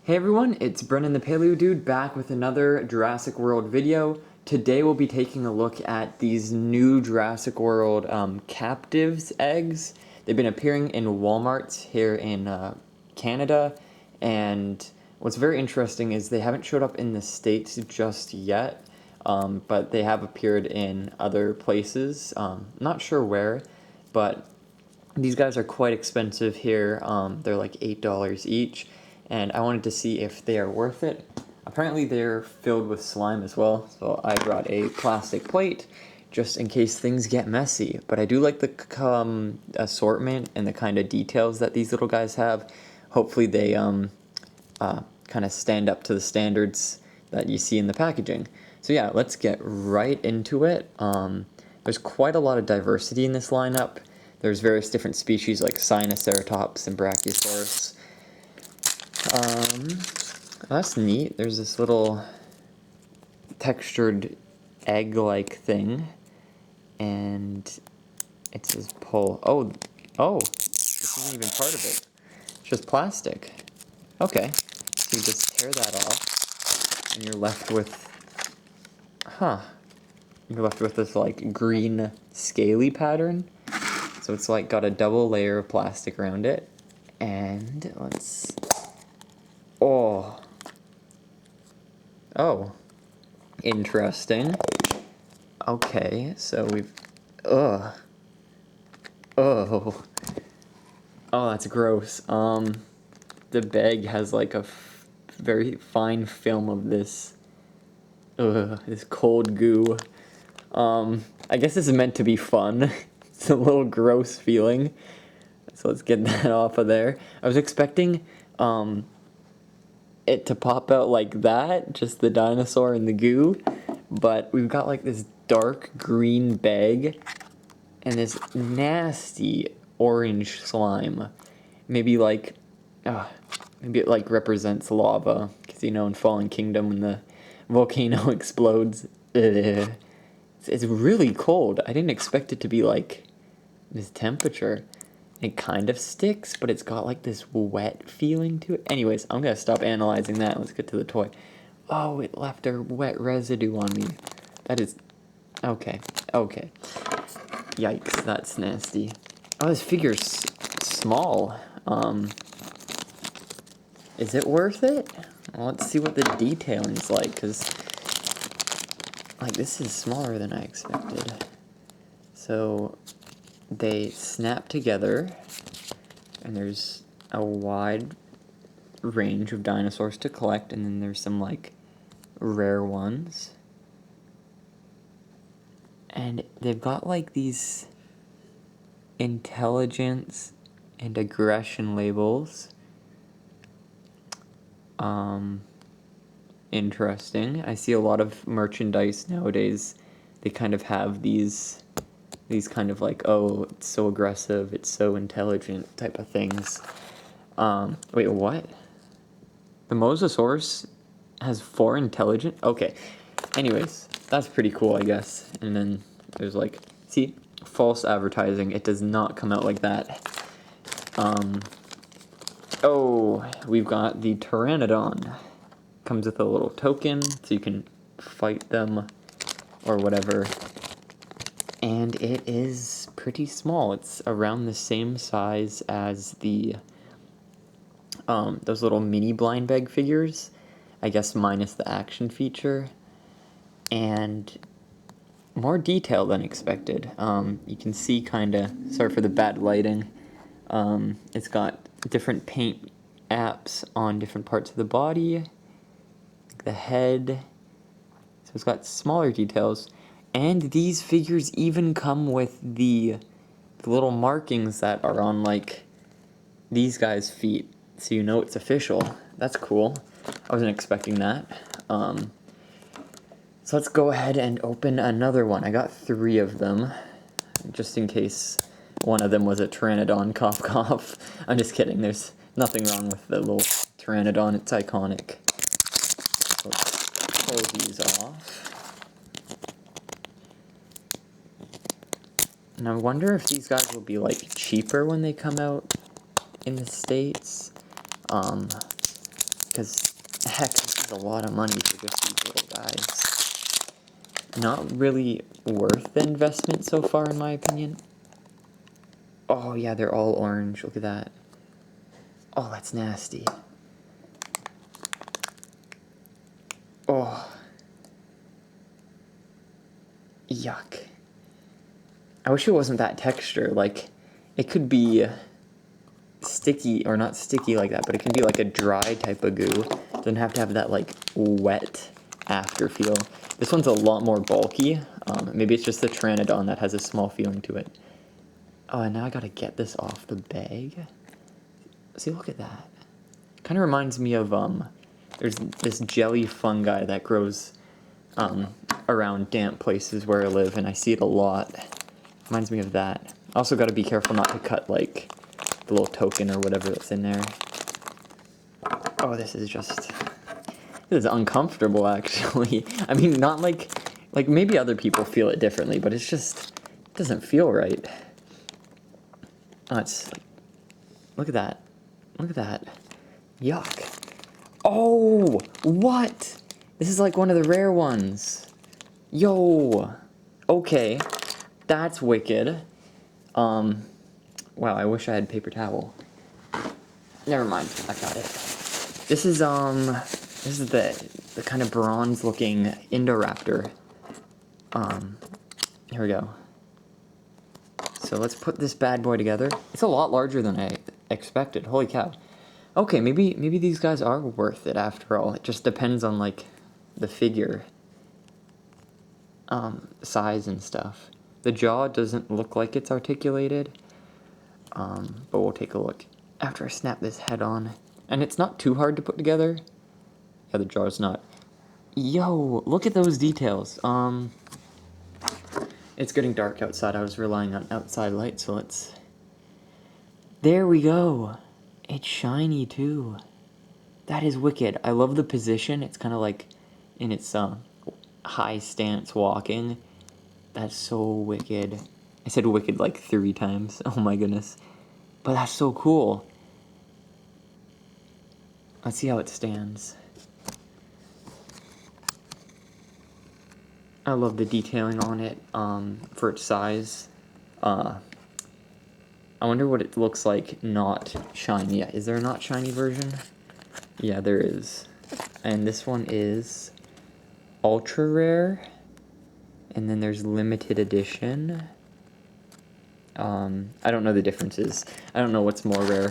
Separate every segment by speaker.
Speaker 1: Hey everyone, it's Brennan the Paleo Dude back with another Jurassic World video. Today we'll be taking a look at these new Jurassic World Captivz eggs. They've been appearing in Walmarts here in Canada, and what's very interesting is they haven't showed up in the States just yet, but they have appeared in other places. Not sure where, but these guys are quite expensive here. They're like $8 each. And I wanted to see if they are worth it. Apparently they're filled with slime as well, so I brought a plastic plate just in case things get messy. But I do like the assortment and the kind of details that these little guys have. Hopefully they kind of stand up to the standards that you see in the packaging. So yeah, let's get right into it. There's quite a lot of diversity in this lineup. There's various different species like Sinoceratops and Brachiosaurus. That's neat. There's this little textured egg-like thing, and it says pull. Oh, this isn't even part of it. It's just plastic. Okay, so you just tear that off, and you're left with, you're left with this like green scaly pattern. So it's like got a double layer of plastic around it, and let's. Oh, interesting. Okay, so we've, oh, that's gross. The bag has like a very fine film of this, this cold goo. I guess this is meant to be fun. It's a little gross feeling. So let's get that off of there. I was expecting, it to pop out like that, just the dinosaur and the goo, but we've got like this dark green bag and this nasty orange slime. Maybe it like represents lava, because you know in Fallen Kingdom when the volcano explodes, it's really cold. I didn't expect it to be like this temperature. It kind of sticks, but it's got like this wet feeling to it. Anyways, I'm gonna stop analyzing that. Let's get to the toy. Oh, it left a wet residue on me. That is... Okay. Yikes, that's nasty. Oh, this figure's small. Is it worth it? Well, let's see what the detailing's like, because like this is smaller than I expected. So they snap together, and there's a wide range of dinosaurs to collect, and then there's some like rare ones. And they've got like these intelligence and aggression labels. Interesting. I see a lot of merchandise nowadays, they kind of have these kind of like, oh, it's so aggressive, it's so intelligent type of things. Wait, what? The mosasaurus has 4 intelligent? Okay. Anyways, that's pretty cool, I guess. And then there's like, see, false advertising. It does not come out like that. Oh, we've got the pteranodon. Comes with a little token, so you can fight them or whatever. And it is pretty small. It's around the same size as the those little mini blind bag figures, I guess minus the action feature, and more detail than expected. You can see kinda, sorry for the bad lighting, it's got different paint apps on different parts of the body, like the head, so it's got smaller details. And these figures even come with the little markings that are on, like, these guys' feet, so you know it's official. That's cool. I wasn't expecting that. So let's go ahead and open another one. I got 3 of them, just in case one of them was a pteranodon, cough cough. I'm just kidding, there's nothing wrong with the little pteranodon, it's iconic. So let's pull these off. And I wonder if these guys will be like cheaper when they come out in the States. Because because, heck, this is a lot of money for just these little guys. Not really worth the investment so far, in my opinion. Oh, yeah, they're all orange. Look at that. Oh, that's nasty. Oh. Yuck. I wish it wasn't that texture. Like, it could be sticky, or not sticky like that, but it can be like a dry type of goo. It doesn't have to have that, like, wet after feel. This one's a lot more bulky. Maybe it's just the Pteranodon that has a small feeling to it. Oh, and now I gotta get this off the bag. See, look at that. Kind of reminds me of, there's this jelly fungi that grows around damp places where I live, and I see it a lot. Reminds me of that. Also gotta be careful not to cut, like, the little token or whatever that's in there. Oh, this is uncomfortable, actually. I mean, not like maybe other people feel it differently, but it's just, it doesn't feel right. Oh, it's like, look at that. Look at that. Yuck. Oh, what? This is like one of the rare ones. Yo. Okay. That's wicked. Wow, I wish I had paper towel. Never mind, I got it. This is the kind of bronze-looking indoraptor. Here we go. So let's put this bad boy together. It's a lot larger than I expected. Holy cow. Okay, maybe these guys are worth it after all. It just depends on, like, the figure. Size and stuff. The jaw doesn't look like it's articulated. But we'll take a look after I snap this head on. And it's not too hard to put together. Yeah, the jaw's not. Yo, look at those details. It's getting dark outside. I was relying on outside light, so let's... There we go. It's shiny, too. That is wicked. I love the position. It's kind of like in its high stance walking. That's so wicked. I said wicked like 3 times. Oh my goodness. But that's so cool. Let's see how it stands. I love the detailing on it for its size. I wonder what it looks like not shiny. Yeah, is there a not shiny version? Yeah, there is. And this one is ultra rare. And then there's limited edition. I don't know the differences. I don't know what's more rare.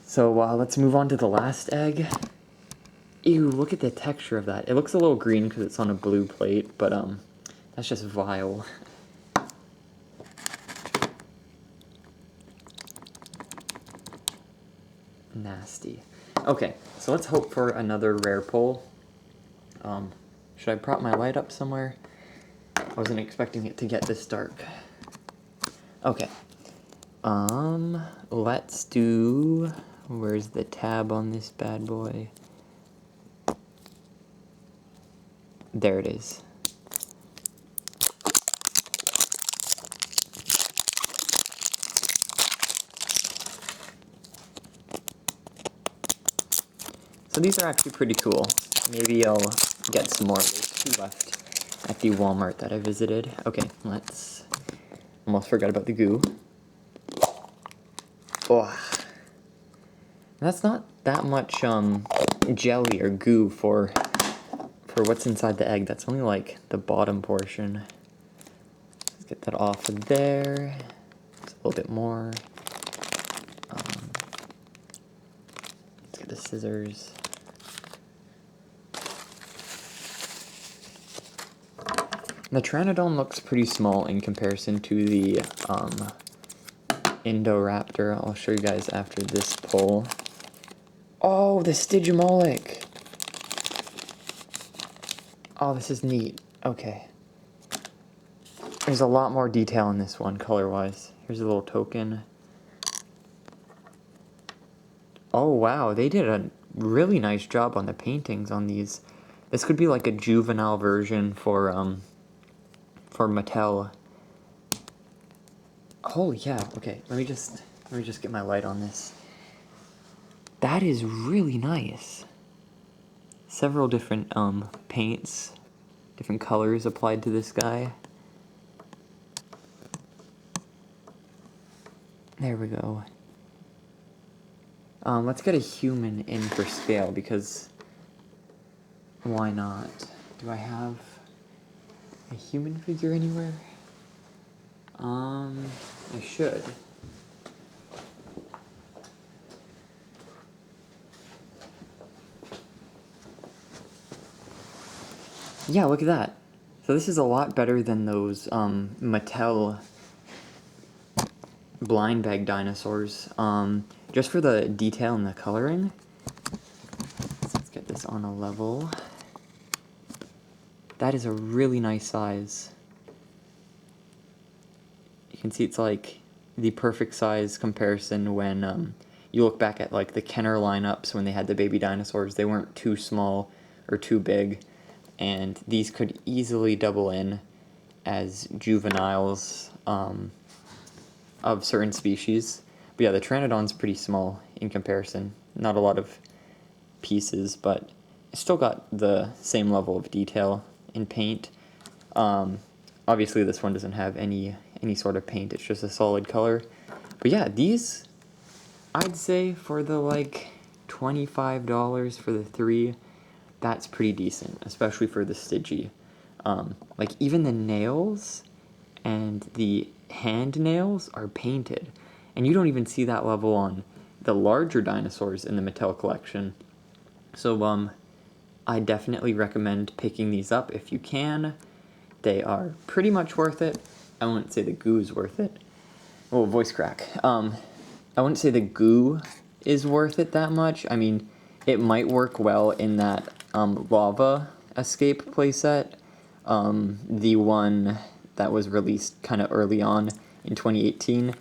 Speaker 1: So let's move on to the last egg. Ew, look at the texture of that. It looks a little green because it's on a blue plate, but that's just vile. Nasty. Okay, so let's hope for another rare pull. Should I prop my light up somewhere? I wasn't expecting it to get this dark. Okay. Let's do... Where's the tab on this bad boy? There it is. So these are actually pretty cool. Maybe I'll get some more. There's 2 left at the Walmart that I visited. Okay, let's... Almost forgot about the goo. Oh. That's not that much jelly or goo for what's inside the egg. That's only like the bottom portion. Let's get that off of there. It's a little bit more. Let's get the scissors. The Pteranodon looks pretty small in comparison to the indoraptor. I'll show you guys after this pull. Oh, the Stygimoloch! Oh, this is neat. Okay. There's a lot more detail in this one, color-wise. Here's a little token. Oh, wow. They did a really nice job on the paintings on these. This could be like a juvenile version for Mattel. Holy yeah, okay, let me just get my light on this. That is really nice. several different paints, different colors applied to this guy. There we go. Let's get a human in for scale, because why not? Do I have a human figure anywhere? I should. Yeah, look at that. So this is a lot better than those Mattel blind bag dinosaurs. Just for the detail and the coloring. Let's get this on a level. That is a really nice size. You can see it's like the perfect size comparison when you look back at like the Kenner lineups when they had the baby dinosaurs. They weren't too small or too big, and these could easily double in as juveniles of certain species. But yeah, the Pteranodon's pretty small in comparison. Not a lot of pieces, but it's still got the same level of detail in paint. Obviously this one doesn't have any sort of paint, it's just a solid color. But yeah, these, I'd say for the like $25 for the 3, that's pretty decent, especially for the Stygia. Like even the nails and the hand nails are painted, and you don't even see that level on the larger dinosaurs in the Mattel collection. So I definitely recommend picking these up if you can. They are pretty much worth it. I wouldn't say the goo is worth it. Oh, voice crack. I wouldn't say the goo is worth it that much. I mean, it might work well in that lava escape playset. The one that was released kind of early on in 2018.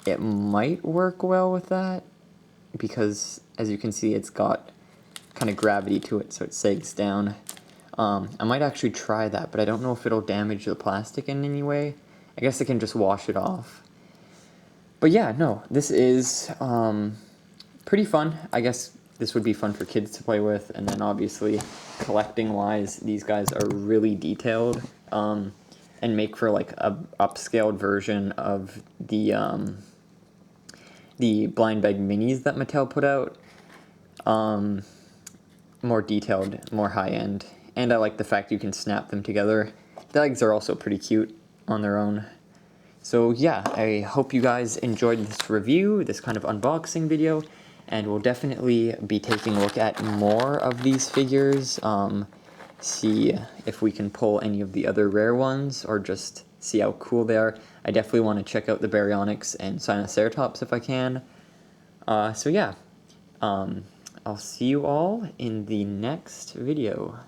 Speaker 1: It might work well with that because, as you can see, it's got kind of gravity to it, so it sags down. I might actually try that, but I don't know if it'll damage the plastic in any way. I guess I can just wash it off. But yeah, no, this is pretty fun. I guess this would be fun for kids to play with, and then obviously, collecting-wise, these guys are really detailed, and make for like a upscaled version of the blind bag minis that Mattel put out. More detailed, more high-end, and I like the fact you can snap them together. The legs are also pretty cute on their own. So yeah, I hope you guys enjoyed this review, this kind of unboxing video, and we'll definitely be taking a look at more of these figures, see if we can pull any of the other rare ones, or just see how cool they are. I definitely want to check out the baryonyx and spinosaurus if I can. So yeah, I'll see you all in the next video.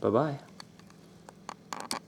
Speaker 1: Bye-bye.